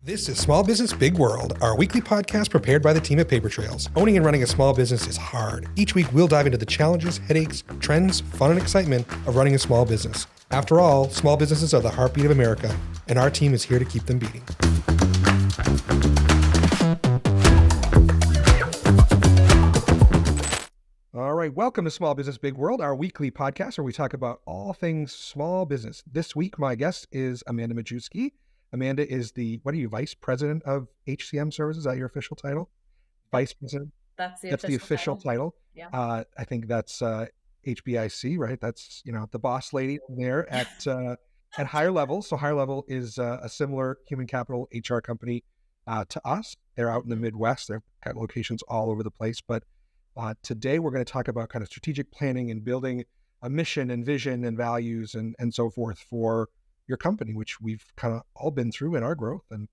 This is Small Business Big World, our weekly podcast prepared by the team at Paper Trails. Owning and running a small business is hard. Each week, we'll dive into the challenges, headaches, trends, fun, and excitement of running a small business. After all, small businesses are the heartbeat of America, and our team is here to keep them beating. All right, welcome to Small Business Big World, our weekly podcast where we talk about all things small business. This week, my guest is Amanda Majewski. Amanda is the, Vice President of HCM Services? Is that your official title? Vice President? That's the official title. Yeah. I think that's HBIC, right? That's, the boss lady there at higher level. So higher level is a similar human capital HR company to us. They're out in the Midwest. They've got locations all over the place. But today we're going to talk about kind of strategic planning and building a mission and vision and values and so forth for your company, which we've kind of all been through in our growth. And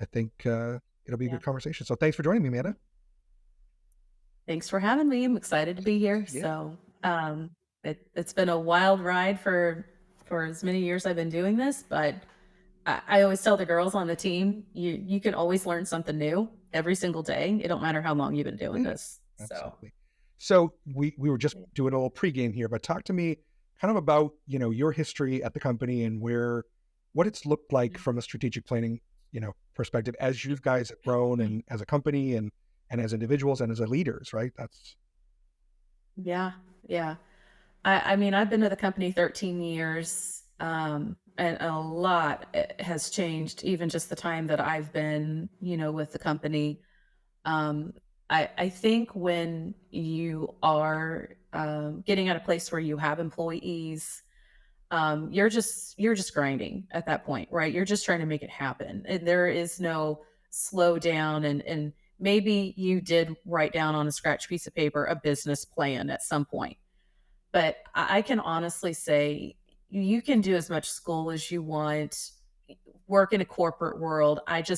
I think it'll be a good conversation. So thanks for joining me, Amanda. Thanks for having me. I'm excited to be here. Yeah. So it's been a wild ride for as many years I've been doing this, but I always tell the girls on the team, you can always learn something new every single day. It don't matter how long you've been doing this. Absolutely. So we were just doing a little pregame here, but talk to me kind of about, your history at the company and what it's looked like from a strategic planning, perspective as you guys have grown and as a company and as individuals and as leaders, right? That's. Yeah. I mean, I've been with the company 13 years, and a lot has changed, even just the time that I've been, with the company. I think when you are getting at a place where you have employees, you're just grinding at that point, right? You're just trying to make it happen. And there is no slow down. And maybe you did write down on a scratch piece of paper a business plan at some point. But I can honestly say you can do as much school as you want, work in a corporate world. It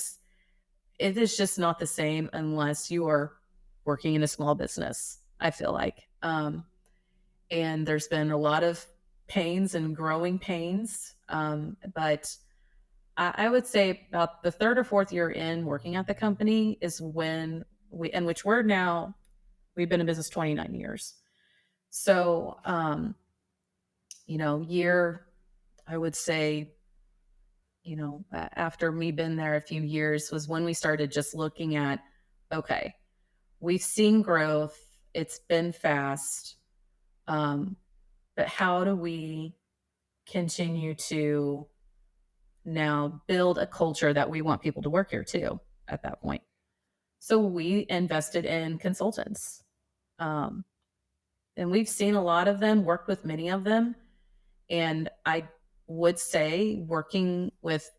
is just not the same unless you are working in a small business, I feel like. And there's been a lot of pains and growing pains. But I would say about the third or fourth year in working at the company is when we've been in business 29 years. So, I would say, after me been there a few years was when we started just looking at, okay, we've seen growth. It's been fast. But how do we continue to now build a culture that we want people to work here too at that point? So we invested in consultants. And we've seen a lot of them, worked with many of them. And I would say working with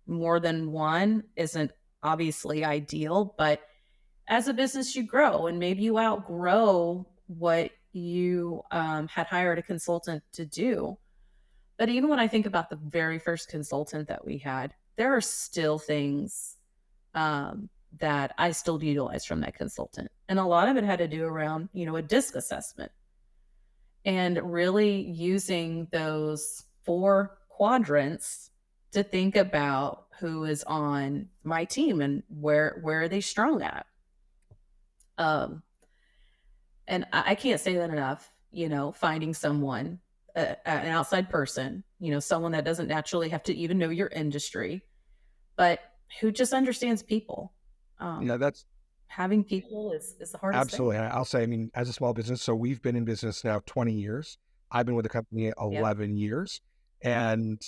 more than one isn't obviously ideal, but as a business, you grow and maybe you outgrow what you had hired a consultant to do. But even when I think about the very first consultant that we had, there are still things that I still utilize from that consultant. And a lot of it had to do around, a DISC assessment and really using those 4 quadrants to think about who is on my team and where are they strong at. And I can't say that enough, finding someone, an outside person, someone that doesn't naturally have to even know your industry, but who just understands people. That's having people is the hardest absolutely thing. I'll say, as a small business, so we've been in business now 20 years. I've been with the company 11 years. And,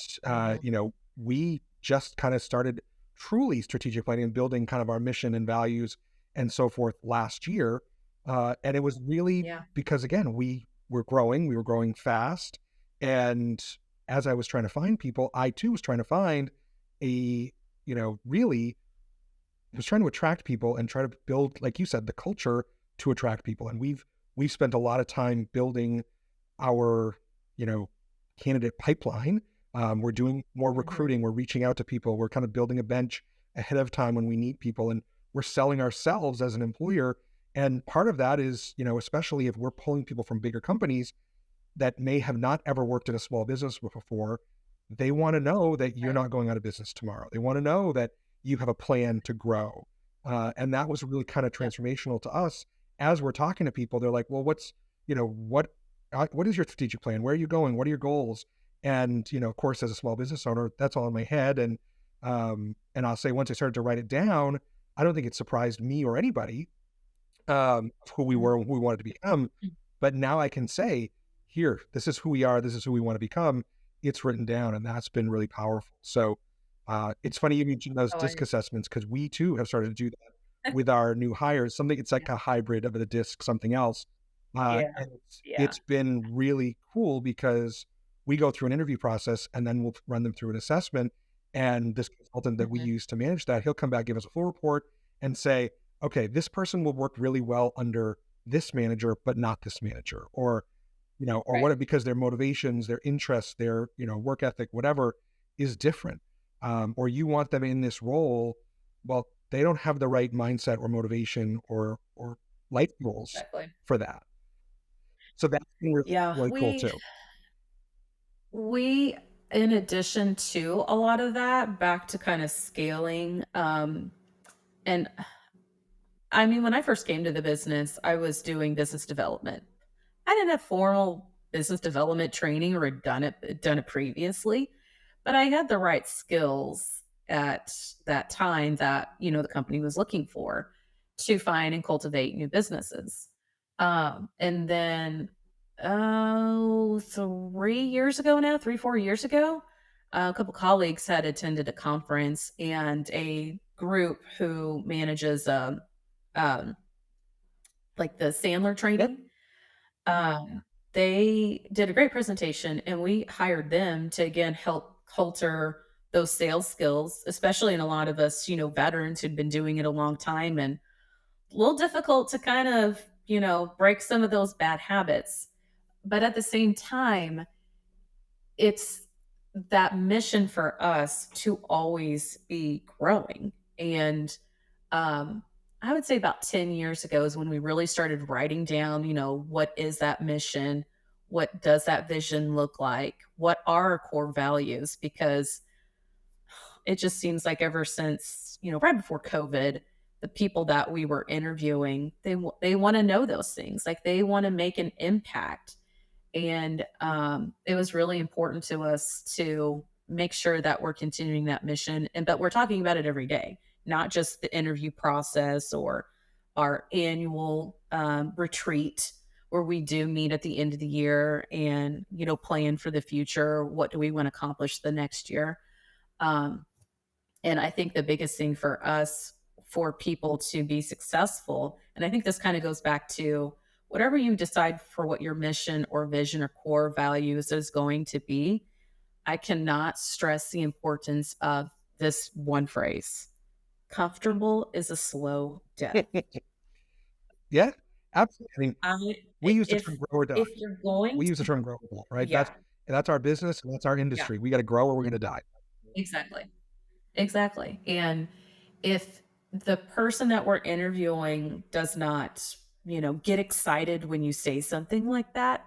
we just kind of started truly strategic planning and building kind of our mission and values and so forth last year. And it was really because, again, we were growing fast. And as I was trying to find people, I too was trying to find really was trying to attract people and try to build, like you said, the culture to attract people. And we've spent a lot of time building our, candidate pipeline. We're doing more recruiting. We're reaching out to people. We're kind of building a bench ahead of time when we need people, and we're selling ourselves as an employer. And part of that is, especially if we're pulling people from bigger companies that may have not ever worked in a small business before, they want to know that you're not going out of business tomorrow. They want to know that you have a plan to grow. And that was really kind of Yeah. transformational to us as we're talking to people. They're like, well, what is your strategic plan? Where are you going? What are your goals? And, of course, as a small business owner, that's all in my head. And I'll say, once I started to write it down, I don't think it surprised me or anybody, of who we Mhm. were and who we wanted to become. Mm. But now I can say, here, this is who we are. This is who we want to become. It's written down, and that's been really powerful. So it's funny you mentioned those Oh, disc assessments, because we too have started to do that with our new hires. Something It's like yeah. a hybrid of a disc, something else. Yeah. And Yeah. it's been really cool because we go through an interview process and then we'll run them through an assessment. And this consultant that we Mhm. use to manage that, he'll come back, give us a full report, and say, okay, this person will work really well under this manager, but not this manager, or Right. what, because their motivations, their interests, their, work ethic, whatever is different. Or you want them in this role. Well, they don't have the right mindset or motivation or life goals Exactly. for that. So that's been really, Yeah. really cool We too. we in addition to a lot of that, back to kind of scaling, and I mean, when I first came to the business, I was doing business development. I didn't have formal business development training or had done it previously, but I had the right skills at that time that, the company was looking for to find and cultivate new businesses. And then, oh, 3 years ago now, 3, 4 years ago, a couple colleagues had attended a conference, and a group who manages um, like the Sandler Yep. training. They did a great presentation, and we hired them to again help culture those sales skills, especially in a lot of us, veterans who'd been doing it a long time, and a little difficult to kind of, break some of those bad habits. But at the same time, it's that mission for us to always be growing. And I would say about 10 years ago is when we really started writing down, what is that mission? What does that vision look like? What are our core values? Because it just seems like ever since, right before COVID, the people that we were interviewing, they want to know those things. Like they want to make an impact, and it was really important to us to make sure that we're continuing that mission, and but we're talking about it every day, not just the interview process or our annual retreat where we do meet at the end of the year and plan for the future. What do we want to accomplish the next year? um, and I think the biggest thing for us, for people to be successful, and I think this kind of goes back to whatever you decide for what your mission or vision or core values is going to be. I cannot stress the importance of this one phrase: comfortable is a slow death. Yeah, absolutely. I mean, I, we use the term if grow or die. if you're going We use the to, term grow or die, right? That's yeah, that's our business and that's our yeah, industry. We got to grow or we're going to die. exactly. Exactly. And if the person that we're interviewing does not, get excited when you say something like that,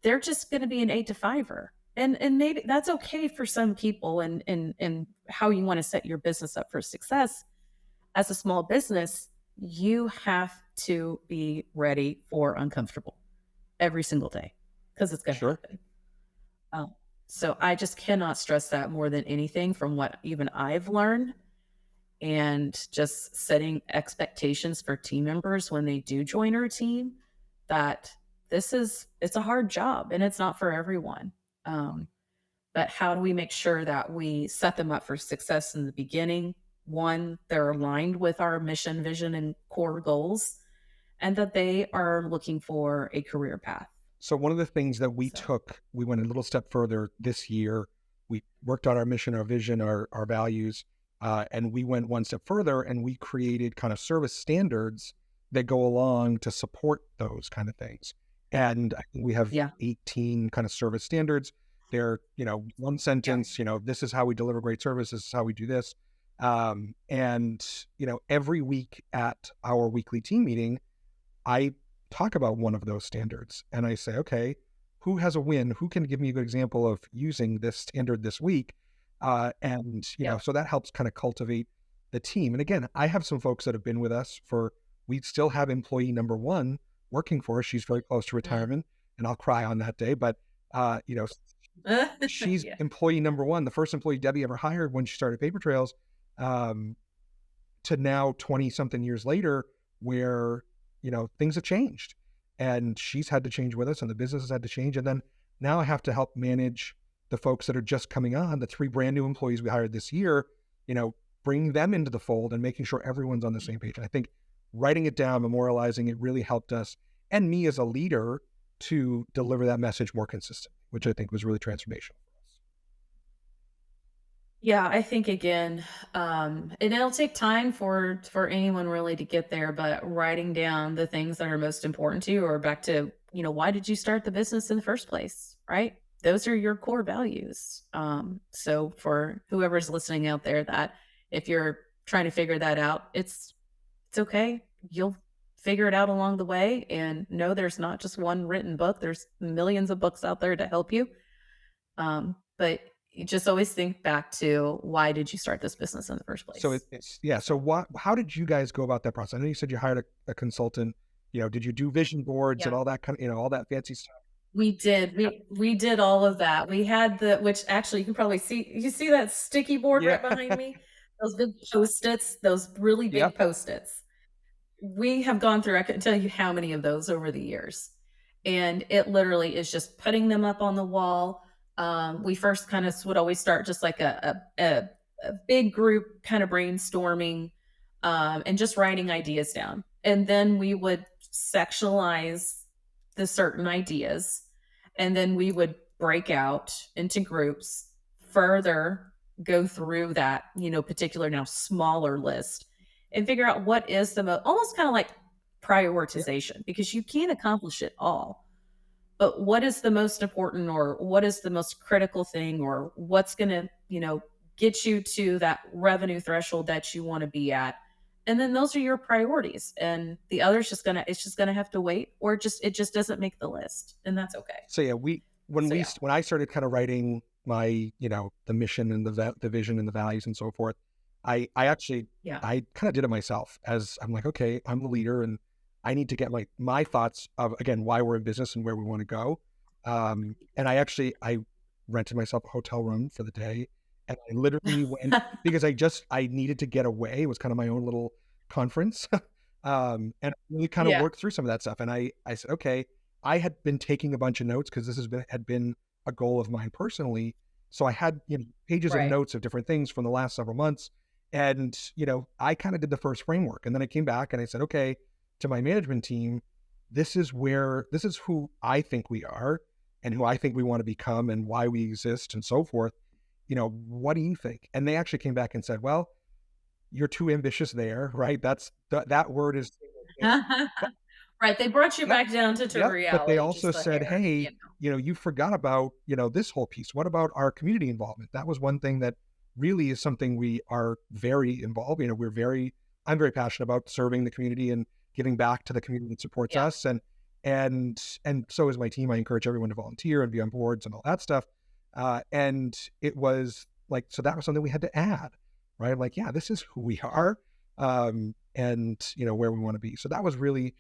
they're just going to be an 8 to 5er. And maybe that's okay for some people, and how you want to set your business up for success. As a small business, you have to be ready for uncomfortable every single day, because it's going to Sure. happen. Um, so I just cannot stress that more than anything from what even I've learned, and just setting expectations for team members when they do join our team, that it's a hard job and it's not for everyone. um, but how do we make sure that we set them up for success in the beginning? One, they're aligned with our mission, vision, and core goals, and that they are looking for a career path. So one of the things that So we went a little step further this year. We worked on our mission, our vision, our values, and we went one step further and we created kind of service standards that go along to support those kind of things. And I think we have yeah, 18 kind of service standards. They're, one yeah, sentence, this is how we deliver great service. This is how we do this. And, every week at our weekly team meeting, I talk about one of those standards and I say, okay, who has a win? Who can give me a good example of using this standard this week? And, yeah, so that helps kind of cultivate the team. And again, I have some folks that have been with us for, we still have employee number one working for us. She's very close to Mm. retirement, and I'll cry on that day. But, you know, she's Yeah. employee number one, the first employee Debbie ever hired when she started Paper Trails, um, to now 20 something years later, where, things have changed and she's had to change with us and the business has had to change. And then now I have to help manage the folks that are just coming on, the three brand new employees we hired this year, you know, bringing them into the fold and making sure everyone's on the same page. And I think writing it down, memorializing it really helped us and me as a leader to deliver that message more consistently, which I think was really transformational for us. Yeah, I think again, and it'll take time for anyone really to get there, but writing down the things that are most important to you, or back to, why did you start the business in the first place, right? Those are your core values. So for whoever's listening out there, that if you're trying to figure that out, it's okay. You'll figure it out along the way, and know there's not just one written book. There's millions of books out there to help you. But you just always think back to, why did you start this business in the first So place? it's, yeah. So So how did you guys go about that process? I know you said you hired a consultant. Did you do vision boards and yeah, all that all that fancy stuff? we did. We did all of that. We had the which actually you can probably see, you see that sticky board Yeah. right behind me? Those big Post-its, those really Yep. big Post-its. We have gone through, I couldn't tell you how many of those over the years. And it literally is just putting them up on the wall. We first kind of would always start just like a big group kind of brainstorming, and just writing ideas down. And then we would sectionalize the certain ideas. And then we would break out into groups, further go through that, particular now smaller list, and figure out what is the most, almost kind of like Yeah. prioritization, because you can't accomplish it all. But what is the most important, or what is the most critical thing, or what's going to, get you to that revenue threshold that you want to be at? And then those are your priorities. And the other's just going to, it's just going to have to wait, or just, it just doesn't make the list. And that's okay. So yeah, we So yeah. when I started kind of writing my, the mission and the vision and the values and so forth, I actually Yeah. I kind of did it myself as I'm like, okay, I'm the leader and I need to get my thoughts of, again, why we're in business and where we want to go. And I rented myself a hotel room for the day and I literally went because I needed to get away. It was kind of my own little conference. And I really kind of Yeah. worked through some of that stuff. And I said, okay, I had been taking a bunch of notes because this had been a goal of mine personally. So I had, pages of Right. notes of different things from the last several months. And, I kind of did the first framework. And then I came back and I said, okay, to my management team, this is who I think we are and who I think we want to become and why we exist and so forth. What do you think? And they actually came back and said, well, you're too ambitious there, right? That word is, Right. They brought you yep. back down to Yep, but they reality, also just a said, hair, "Hey, you forgot about, this whole piece. What about our community involvement?" That was one thing that really is something we are very involved. I'm very passionate about serving the community and giving back to the community that supports Yeah. us, and so is my team. I encourage everyone to volunteer and be on boards and all that stuff. And it was like, so that was something we had to add, right? I'm like, yeah, this is who we are, and where we want to be. So that was really,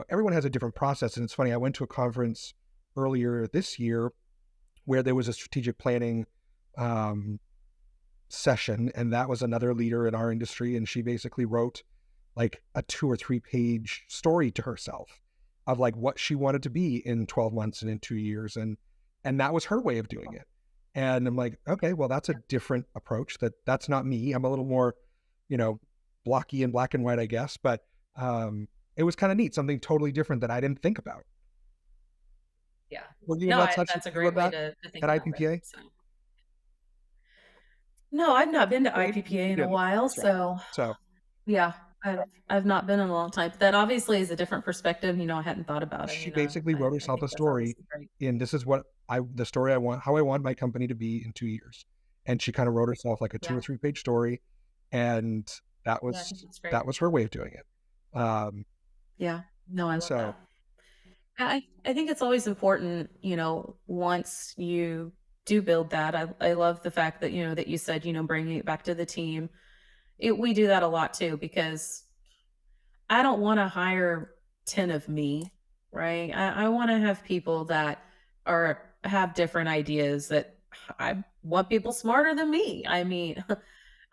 everyone has a different process. And it's funny, I went to a conference earlier this year where there was a strategic planning um, session, and that was another leader in our industry. And she basically wrote like a 2 or 3 page story to herself of like what she wanted to be in 12 months and in 2 years. And that was her way of doing it. And I'm like, okay, well, that's a different approach. That's not me. I'm a little more, you know, blocky and black and white, I guess. But it was kind of neat, something totally different that I didn't think about. Yeah. Were you in No, that such that's a with great way that to think at about it. IPPA? So, no, I've not been to Yeah, IPPA you in a did. Okay, while. that's right. So, So yeah, I've not been in a long time. But that obviously is a different perspective. I hadn't thought about. she basically wrote I herself a think that's story, obviously great. and this is the story I want, how I want my company to be in 2 years. And she kind of wrote herself like a two Yeah. or three page story, and that Yeah, I think was that's great. that was her way of doing it. Yeah. No, I love So that. I think it's always important, once you do build that. I love the fact that, that you said, bringing it back to the team. we do that a lot too because I don't want to hire 10 of me, right? I want to have people that have different ideas that I want people smarter than me. I mean,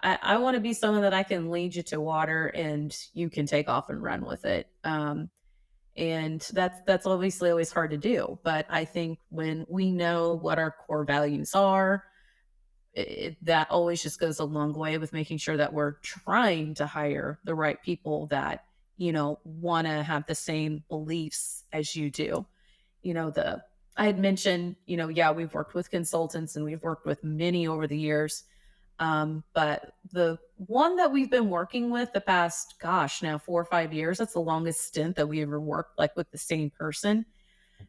I want to be someone that I can lead you to water and you can take off and run with it. And that's obviously always hard to do. But I think when we know what our core values are, that always just goes a long way with making sure that we're trying to hire the right people that want to have the same beliefs as you do. The I had mentioned, yeah, we've worked with consultants and we've worked with many over the years. But the one that we've been working with the past, gosh, now 4 or 5 years, that's the longest stint that we ever worked like with the same person.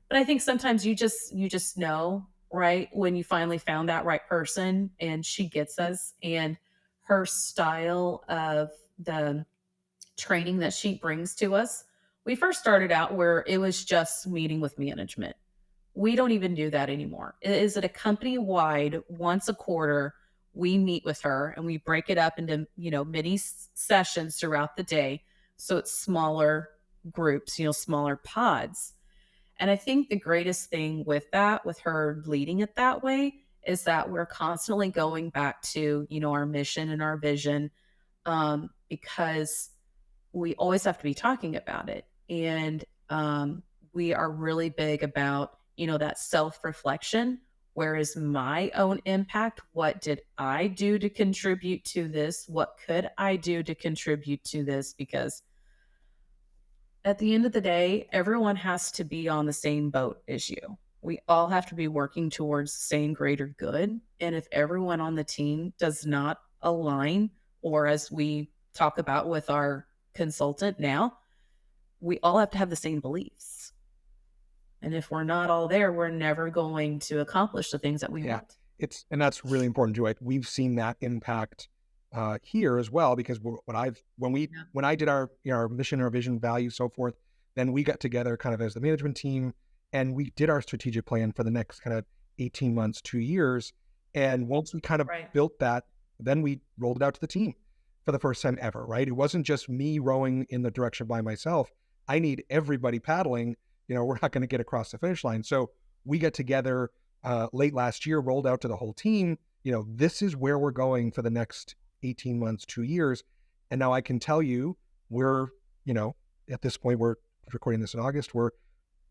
But I think sometimes you just know, right, when you finally found that right person and she gets us, and her style of the training that she brings to us. We first started out where it was just meeting with management. We don't even do that anymore. Is it a company wide once a quarter? We meet with her and we break it up into, mini sessions throughout the day. So it's smaller groups, smaller pods. And I think the greatest thing with that, with her leading it that way, is that we're constantly going back to, our mission and our vision, because we always have to be talking about it. And we are really big about, that self reflection. Where is my own impact? What did I do to contribute to this? What could I do to contribute to this? Because at the end of the day, everyone has to be on the same boat as you. We all have to be working towards the same greater good. And if everyone on the team does not align, or as we talk about with our consultant now, we all have to have the same beliefs. And if we're not all there, we're never going to accomplish the things that we Yeah, want. and that's really important too. Like we've seen that impact here as well because Yeah. when I did our our mission, our vision, values, so forth, then we got together kind of as the management team and we did our strategic plan for the next kind of 18 months, 2 years. And once we kind of Right. built that, then we rolled it out to the team for the first time ever. Right? It wasn't just me rowing in the direction by myself. I need everybody paddling. We're not going to get across the finish line. So we got together late last year, rolled out to the whole team. This is where we're going for the next 18 months, 2 years. And now I can tell you, we're, at this point, we're recording this in August. We're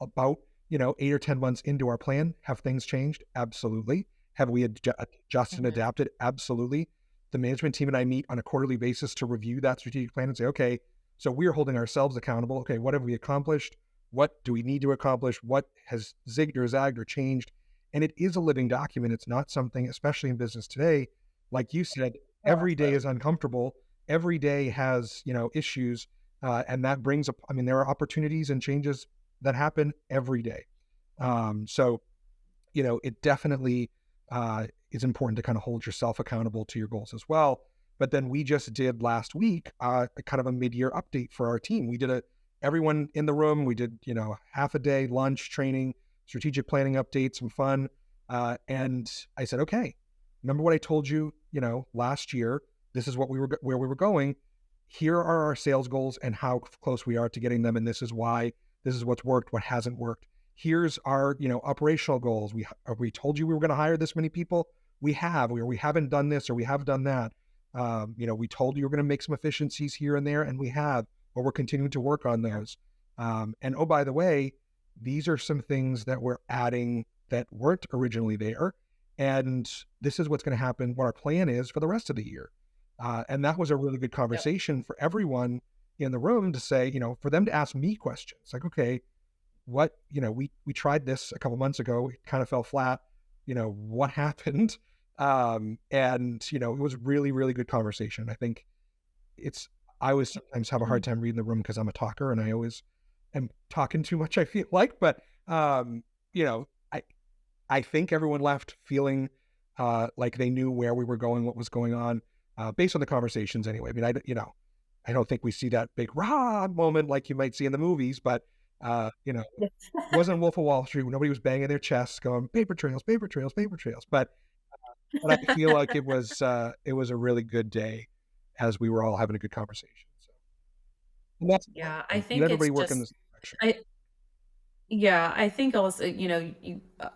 about, 8 or 10 months into our plan. Have things changed? Absolutely. Have we adjusted and Mhm. adapted? Absolutely. The management team and I meet on a quarterly basis to review that strategic plan and say, okay, so we're holding ourselves accountable. Okay, what have we accomplished? What do we need to accomplish? What has zigged or zagged or changed? And it is a living document. It's not something, especially in business today, like you said, Oh, every day is uncomfortable. Every day has, issues. And that brings up, I mean, there are opportunities and changes that happen every day. So, it definitely is important to kind of hold yourself accountable to your goals as well. But then we just did last week a kind of a mid-year update for our team. We did everyone in the room. We did half a day lunch training, strategic planning update, some fun. And I said, okay, remember what I told you, last year. This is where we were going. Here are our sales goals and how close we are to getting them. And this is why. This is what's worked, what hasn't worked. Here's our operational goals. We told you we were going to hire this many people. We have. We haven't done this or we have done that. We told you we're going to make some efficiencies here and there, and we have. Or we're continuing to work on those. And oh, by the way, these are some things that we're adding that weren't originally there. And this is what's going to happen, what our plan is for the rest of the year. And that was a really good yep. conversation for everyone in the room to say, for them to ask me questions like, okay, we tried this a couple months ago, it kind of fell flat, what happened? And, it was really, really good conversation. I think it's, I always sometimes have a hard Mhm. time reading the room because I'm a talker and I always am talking too much, I feel like, but, you know, I, I think everyone left feeling, like they knew where we were going, what was going on, based on the conversations anyway. I mean, I don't think we see that big rah moment like you might see in the movies, but, Yes. wasn't Wolf of Wall Street. Nobody was banging their chests going paper trails, paper trails, paper trails. But I feel like it was a really good day. as we were all having a good conversation. So, and that's Yeah, I important. Let think it's everybody work in just this direction. I yeah, I think also,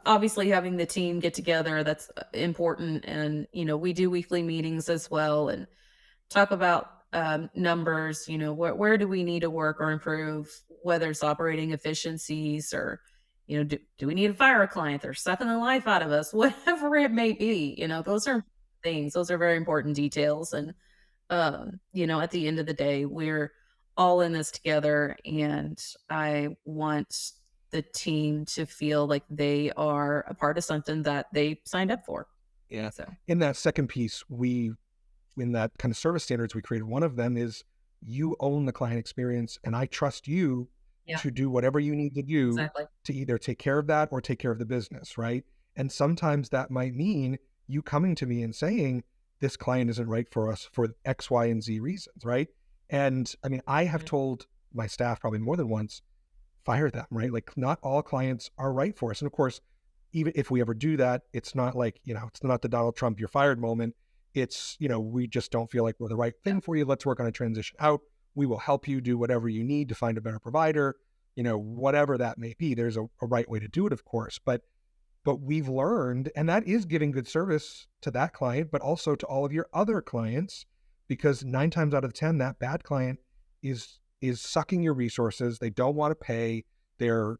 obviously having the team get together, that's important. And, we do weekly meetings as well and talk about numbers, where do we need to work or improve, whether it's operating efficiencies or, do we need to fire a client? They're sucking the life out of us, whatever it may be. Those are things, those are very important details. And at the end of the day, we're all in this together, and I want the team to feel like they are a part of something that they signed up for. Yeah. So, In that second piece, in that kind of service standards we created, one of them is you own the client experience, and I trust you yeah, to do whatever you need to do exactly. to either take care of that or take care of the business, right? And sometimes that might mean you coming to me and saying, this client isn't right for us for X, Y, and Z reasons, right? And I mean, I have Mhm. told my staff probably more than once, fire them, right? Like not all clients are right for us. And of course, even if we ever do that, it's not like, it's not the Donald Trump you're fired moment. It's, we just don't feel like we're the right Yeah. thing for you. Let's work on a transition out. We will help you do whatever you need to find a better provider, whatever that may be. There's a right way to do it, of course. But we've learned, and that is giving good service to that client, but also to all of your other clients, because 9 times out of 10, that bad client is sucking your resources. They don't want to pay. They're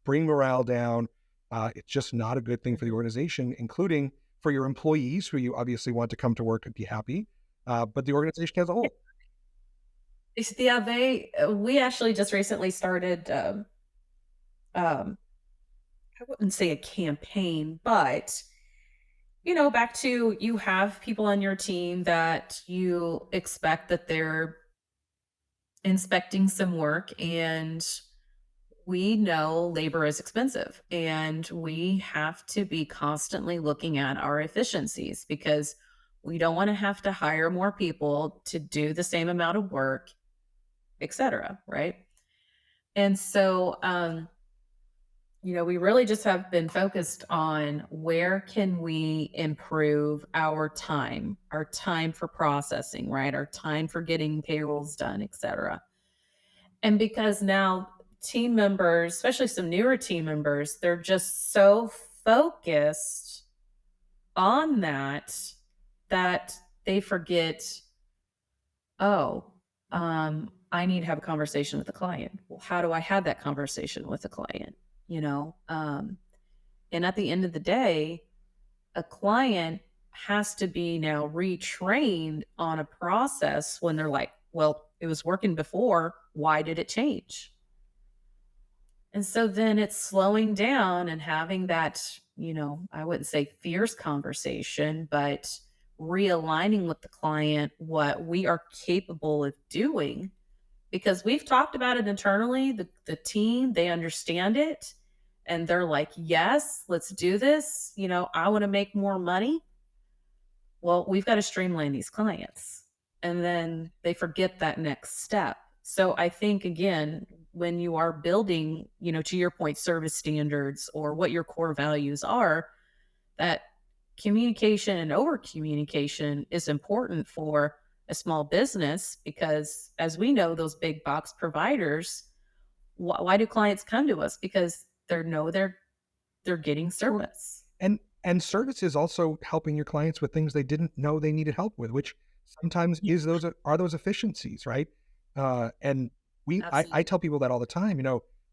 bringing morale down. It's just not a good thing for the Mhm. organization, including for your employees, who you obviously want to come to work and be happy, but the organization as a Yeah, whole. yeah, we actually just recently started, um, I wouldn't say a campaign, but back to, you have people on your team that you expect that they're inspecting some work, and we know labor is expensive, and we have to be constantly looking at our efficiencies because we don't want to have to hire more people to do the same amount of work, etc. Right? And so, we really just have been focused on where can we improve our time for processing, right? Our time for getting payrolls done, etc. And because now team members, especially some newer team members, they're just so focused on that they forget, oh, I need to have a conversation with the client. Well, how do I have that conversation with the client? You know, and at the end of the day, a client has to be now retrained on a process when they're like, well, it was working before. Why did it change? And so then it's slowing down and having that, I wouldn't say fierce conversation, but realigning with the client what we are capable of doing, because we've talked about it internally. The team, they understand it, and they're like, yes, let's do this. I want to make more money. Well, we've got to streamline these clients. And then they forget that next step. So I think, again, when you are building, to your point, service standards or what your core values are, that communication and over communication is important for a small business, because as we know, those big box providers, why do clients come to us? Because they're getting Sure. service. And service is also helping your clients with things they didn't know they needed help with, which sometimes Yeah, is those are those efficiencies, right? And I absolutely. tell people that all the time,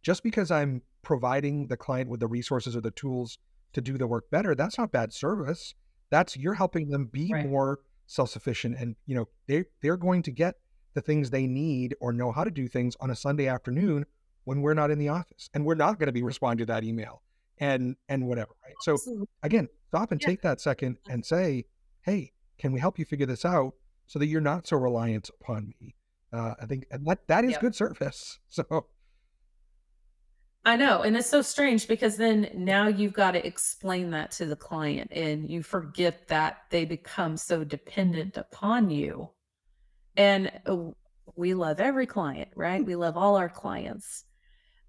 just because I'm providing the client with the resources or the tools to do the work better, that's not bad service. That's you're helping them be Right. more self-sufficient, and they're going to get the things they need or know how to do things on a Sunday afternoon when we're not in the office, and we're not going to be responding to that email and whatever, right? So Absolutely. again, stop and Yeah. take that second and say, "Hey, can we help you figure this out so that you're not so reliant upon me?" I think, and that is Yep. good service. So I know, and it's so strange because then now you've got to explain that to the client, and you forget that they become so dependent upon you. And we love every client, right? We love all our clients.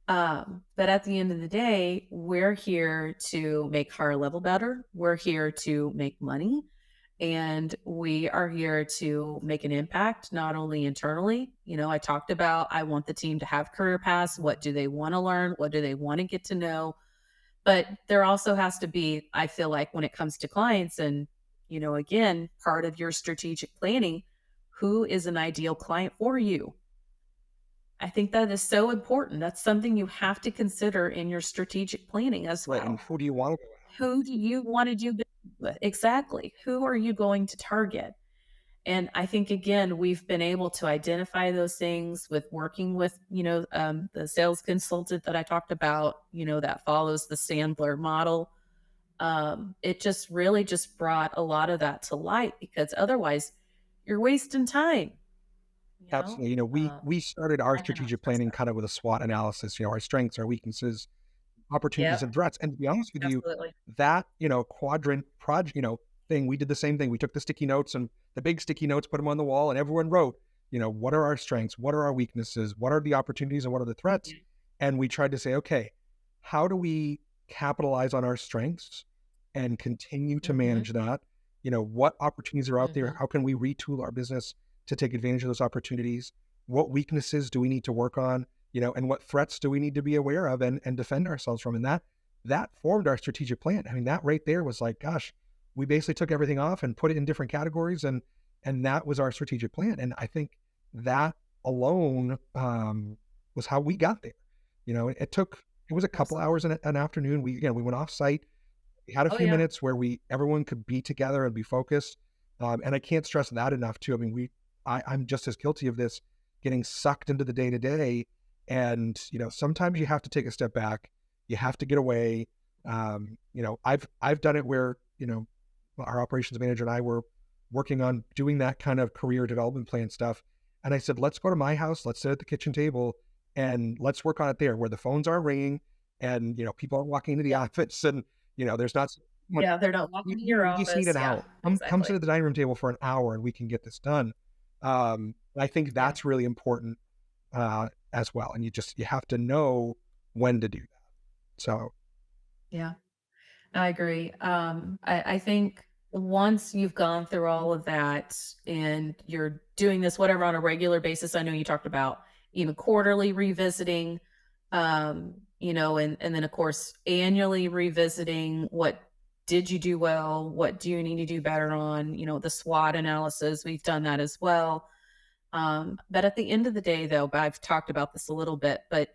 But at the end of the day, we're here to make higher level better. We're here to make money. and we are here to make an impact, not only internally. I talked about I want the team to have career paths. What do they want to learn? What do they want to get to know? But there also has to be, I feel like, when it comes to clients, and, again, part of your strategic planning, who is an ideal client for you? I think that is so important. That's something you have to consider in your strategic planning as Right. And well. who do you want to go Who do you want to do business with? Exactly. Who are you going to target? And I think, again, we've been able to identify those things with working with, the sales consultant that I talked about, that follows the Sandler model. It just really just brought a lot of that to light, because otherwise you're wasting time, you know? Absolutely. We started our I cannot strategic stress planning that. kind of with a SWOT analysis, our strengths, our weaknesses, opportunities and Yep, threats. And to be honest with you, absolutely. that, quadrant project, thing, we did the same thing. We took the sticky notes and the big sticky notes, put them on the wall, and everyone wrote, what are our strengths? What are our weaknesses? What are the opportunities and what are the threats? Mhm, And we tried to say, okay, how do we capitalize on our strengths and continue to mhm, manage that? What opportunities are out there? mhm, How can we retool our business to take advantage of those opportunities? What weaknesses do we need to work on? And what threats do we need to be aware of and defend ourselves from? And that formed our strategic plan. I mean, that right there was like, gosh, we basically took everything off and put it in different categories, and that was our strategic plan. And I think that alone was how we got there. It was a couple absolutely. hours in an afternoon. We went off site. We had a Oh, few yeah. minutes where everyone could be together and be focused. And I can't stress that enough too. I mean, I'm just as guilty of this, getting sucked into the day to day. And, sometimes you have to take a step back. You have to get away. I've done it where, our operations manager and I were working on doing that kind of career development plan stuff. And I said, let's go to my house. Let's sit at the kitchen table and let's work on it there where the phones aren't ringing and, people aren't walking into the Yeah. office and, there's not much. Yeah, they're not We, walking to your we just need office. an Yeah, hour. Come sit exactly. at the dining room table for an hour and we can get this done. I think Yeah, that's really important as well. And you have to know when to do that. So yeah. I agree. I think once you've gone through all of that and you're doing this, whatever, on a regular basis, I know you talked about even quarterly revisiting, and then of course annually revisiting what did you do well, what do you need to do better on, the SWOT analysis. We've done that as well. But at the end of the day, though, but I've talked about this a little bit, but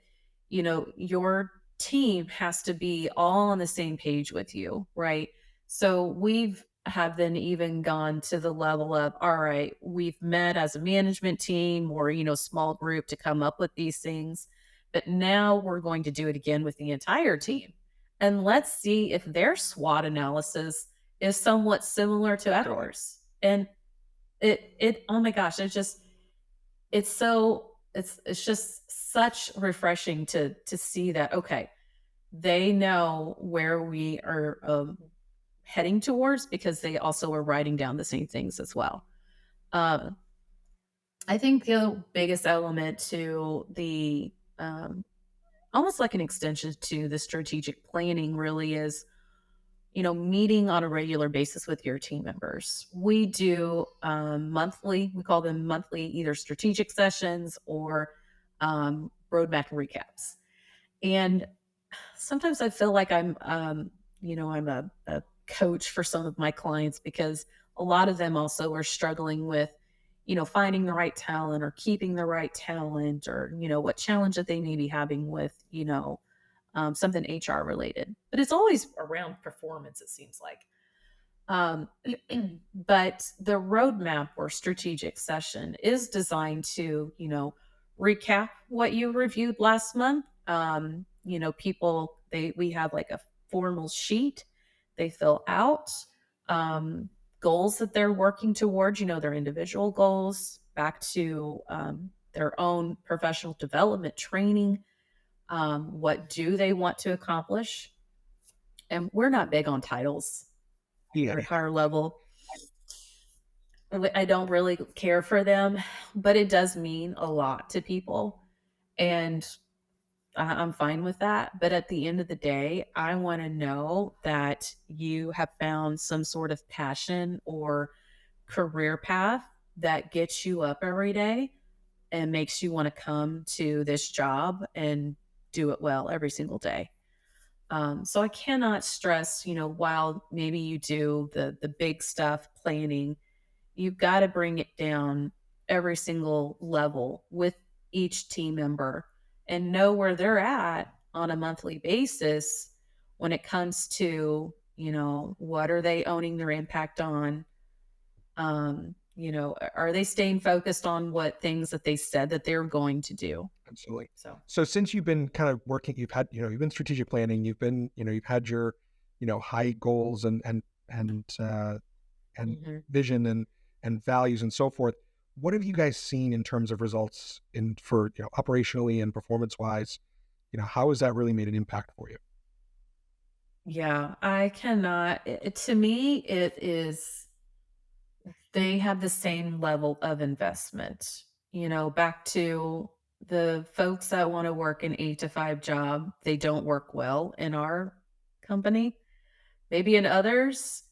your team has to be all on the same page with you, right? So we've have then even gone to the level of, all right, we've met as a management team or small group to come up with these things, but now we're going to do it again with the entire team, and let's see if their SWOT analysis is somewhat similar to right. ours. And it oh my gosh, it's just such refreshing to see that, okay, they know where we are, heading towards, because they also are writing down the same things as well. Um, I think the biggest element to the, almost like an extension to the strategic planning, really is, meeting on a regular basis with your team members. We do, monthly, we call them monthly, either strategic sessions or, roadmap recaps. And sometimes I feel like I'm a coach for some of my clients, because a lot of them also are struggling with, finding the right talent or keeping the right talent, or, what challenge that they may be having with, something HR related. But it's always around performance, it seems like. Um, but the roadmap or strategic session is designed to, recap what you reviewed last month. People, we have like a formal sheet they fill out, um, goals that they're working towards, their individual goals, back to, their own professional development training. What do they want to accomplish? And we're not big on titles Yeah. here at higher level. I don't really care for them, but it does mean a lot to people. And I'm fine with that. But at the end of the day, I want to know that you have found some sort of passion or career path that gets you up every day and makes you want to come to this job and do it well every single day. So I cannot stress, while maybe you do the big stuff planning, you've got to bring it down every single level with each team member and know where they're at on a monthly basis when it comes to, what are they owning their impact on? Are they staying focused on what things that they said that they're going to do? Absolutely. So, So since you've been kind of working, you've been strategic planning, you've had your, high goals and mhm. vision and values and so forth. What have you guys seen in terms of results for, operationally and performance wise? How has that really made an impact for you? Yeah, I cannot. To me, it is, they have the same level of investment. Back to the folks that want to work an 8 to 5 job, they don't work well in our company. Maybe in others,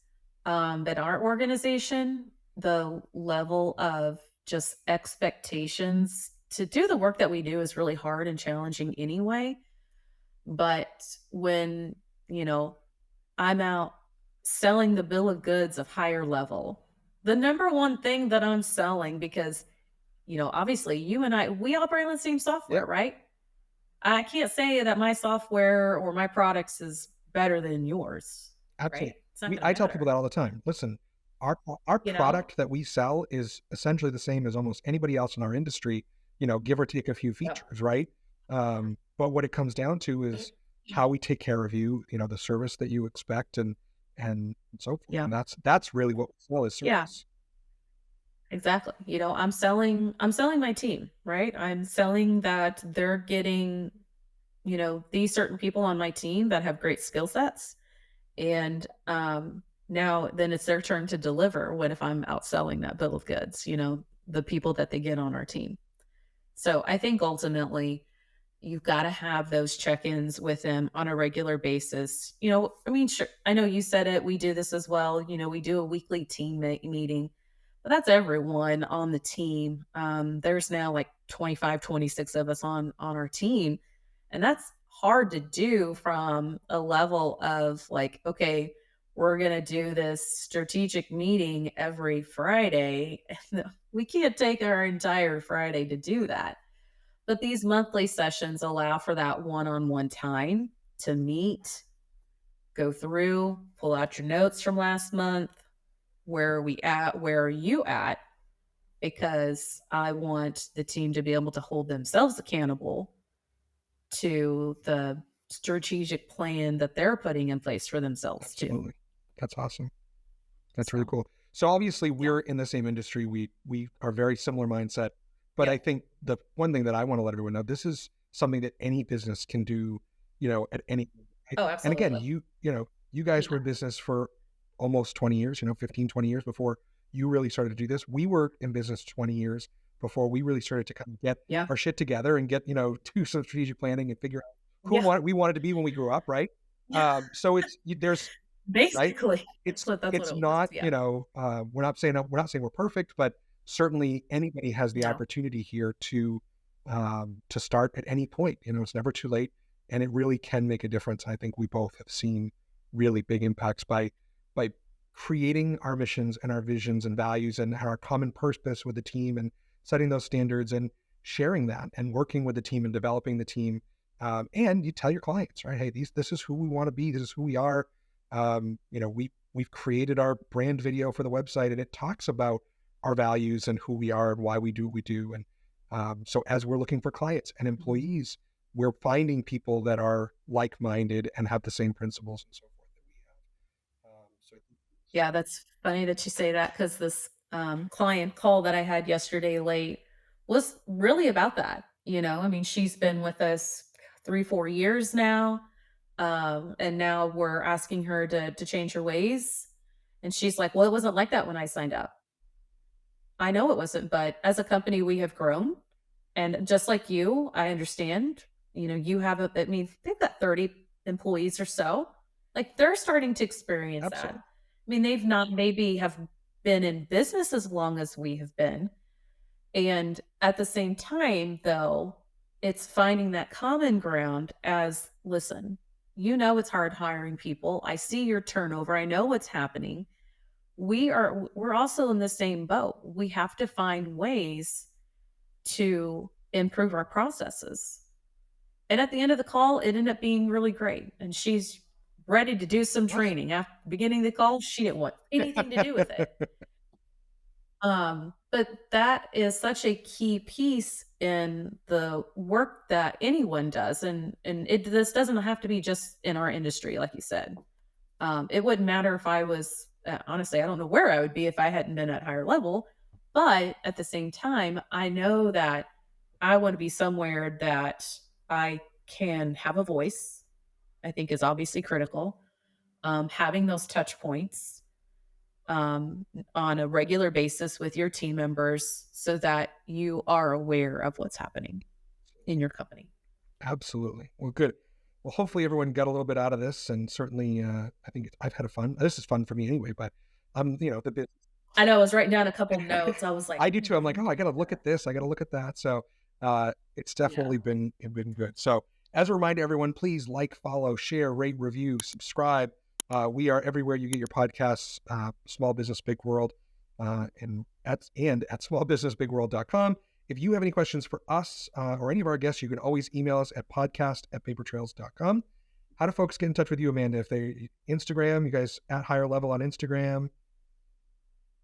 that aren't organization, the level of just expectations to do the work that we do is really hard and challenging anyway. But when, you know, I'm out selling the bill of goods of higher level, the number one thing that I'm selling, because, obviously you and I, we operate on the same Yeah, software, right? I can't say that my software or my products is better than yours, right? absolutely. It's not going to I tell people matter, that all the time. Listen, our you know? product that we sell is essentially the same as almost anybody else in our industry, give or take a few Yep. features, right? But what it comes down to is how we take care of you, the service that you expect and so forth. Yeah. And that's really what we sell is Yeah, service. exactly. I'm selling my team, right? I'm selling that they're getting, these certain people on my team that have great skill sets. And now then it's their turn to deliver when if I'm outselling that bill of goods, the people that they get on our team. So I think ultimately you've got to have those check-ins with them on a regular basis. I mean, sure, I know you said it. We do this as well. We do a weekly team meeting, but that's everyone on the team. There's now like 25, 26 of us on our team, and that's hard to do from a level of like, okay, we're going to do this strategic meeting every Friday. We can't take our entire Friday to do that, but these monthly sessions allow for that one-on-one time to meet, go through, pull out your notes from last month. Where are we at? Where are you at? Because I want the team to be able to hold themselves accountable to the strategic plan that they're putting in place for themselves too. Absolutely. That's awesome. That's really So, cool. So obviously yeah. we're in the same industry. We are very similar mindset. But I Yep. think the one thing that I want to let everyone know, this is something that any business can do, at any Oh, and again, absolutely. you guys were Yeah. in business for almost 20 years, 15, 20 years before you really started to do this. We were in business 20 years before we really started to kind of get Yeah. our shit together and get, do some strategic planning and figure out Yeah. we wanted to be when we grew up, right? Yeah. So there's right? Basically. It's That's what it's it was. not, Yeah. we're not saying we're perfect, but certainly anybody has the No. opportunity here to start at any point. It's never too late, and it really can make a difference. I think we both have seen really big impacts by creating our missions and our visions and values and our common purpose with the team and setting those standards and sharing that and working with the team and developing the team. And you tell your clients, right? Hey, this is who we want to be. This is who we are. We've created our brand video for the website, and it talks about our values and who we are and why we do what we do. And so, as we're looking for clients and Mhm. employees, we're finding people that are like-minded and have the same principles and so forth that we have. So, Yeah, that's funny that you say that because this client call that I had yesterday late was really about that. I mean, she's been with us 3, 4 years now. And now we're asking her to change her ways. And she's like, well, it wasn't like that when I signed up. I know it wasn't, but as a company, we have grown. And just like you, I understand. you have I mean, they've got 30 employees or so. Like they're starting to experience that. Absolutely. I mean, they've not maybe have been in business as long as we have been. And at the same time, though, it's finding that common ground as listen, it's hard hiring people. I see your turnover. I know what's happening. We're also in the same boat. We have to find ways to improve our processes. And at the end of the call, it ended up being really great. And she's ready to do some Awesome. training. After beginning the call, she didn't want anything to do with it. But that is such a key piece in the work that anyone does. And this doesn't have to be just in our industry, like you said. It wouldn't matter if I was, honestly, I don't know where I would be if I hadn't been at higher level. But at the same time, I know that I want to be somewhere that I can have a voice, I think is obviously critical. Having those touch points on a regular basis with your team members so that you are aware of what's happening in your company. Absolutely. Well, good. Well, hopefully everyone got a little bit out of this, and certainly, I think I've had a fun. This is fun for me anyway. But the bit. I know I was writing down a couple notes. I was like, I do too. I'm like, oh, I got to look at this. I got to look at that. So, it's yeah. definitely been good. So, as a reminder, everyone, please like, follow, share, rate, review, subscribe. We are everywhere you get your podcasts. Small Business Big World, and at smallbusinessbigworld.com. If you have any questions for us or any of our guests, you can always email us at podcast@papertrails.com. How do folks get in touch with you, Amanda? If they Instagram, you guys at Higher Level on Instagram?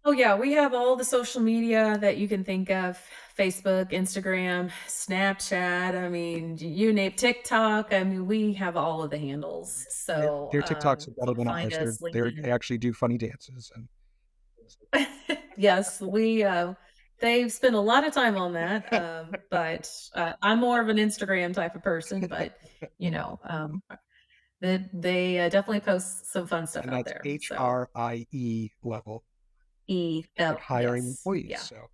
Oh yeah, we have all the social media that you can think of: Facebook, Instagram, Snapchat. I mean, you name TikTok. I mean, we have all of the handles. So Their TikToks are better than find ours. us, They LinkedIn. actually do funny dances and. Yes, they've spent a lot of time on that. But I'm more of an Instagram type of person. But you know, they definitely post some fun stuff And out that's there. So HRIE level, like oh hiring yes, employees. yeah, So,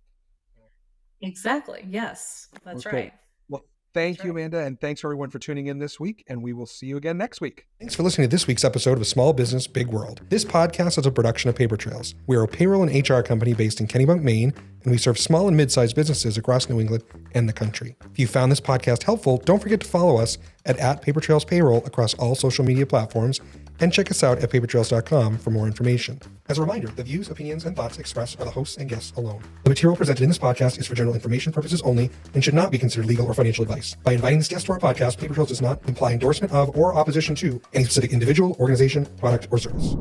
exactly. Yes, well, that's good. right. Well, That's thank you, right. Amanda, and thanks everyone for tuning in this week, and we will see you again next week. Thanks for listening to this week's episode of Small Business Big World. This podcast is a production of Paper Trails. We are a payroll and HR company based in Kennebunk, Maine, and we serve small and mid-sized businesses across New England and the country. If you found this podcast helpful, don't forget to follow us at Paper Trails Payroll across all social media platforms, and check us out at papertrails.com for more information. As a reminder, the views, opinions, and thoughts expressed are the hosts and guests alone. The material presented in this podcast is for general information purposes only and should not be considered legal or financial advice. By inviting this guest to our podcast, Paper Trails does not imply endorsement of or opposition to any specific individual, organization, product, or service.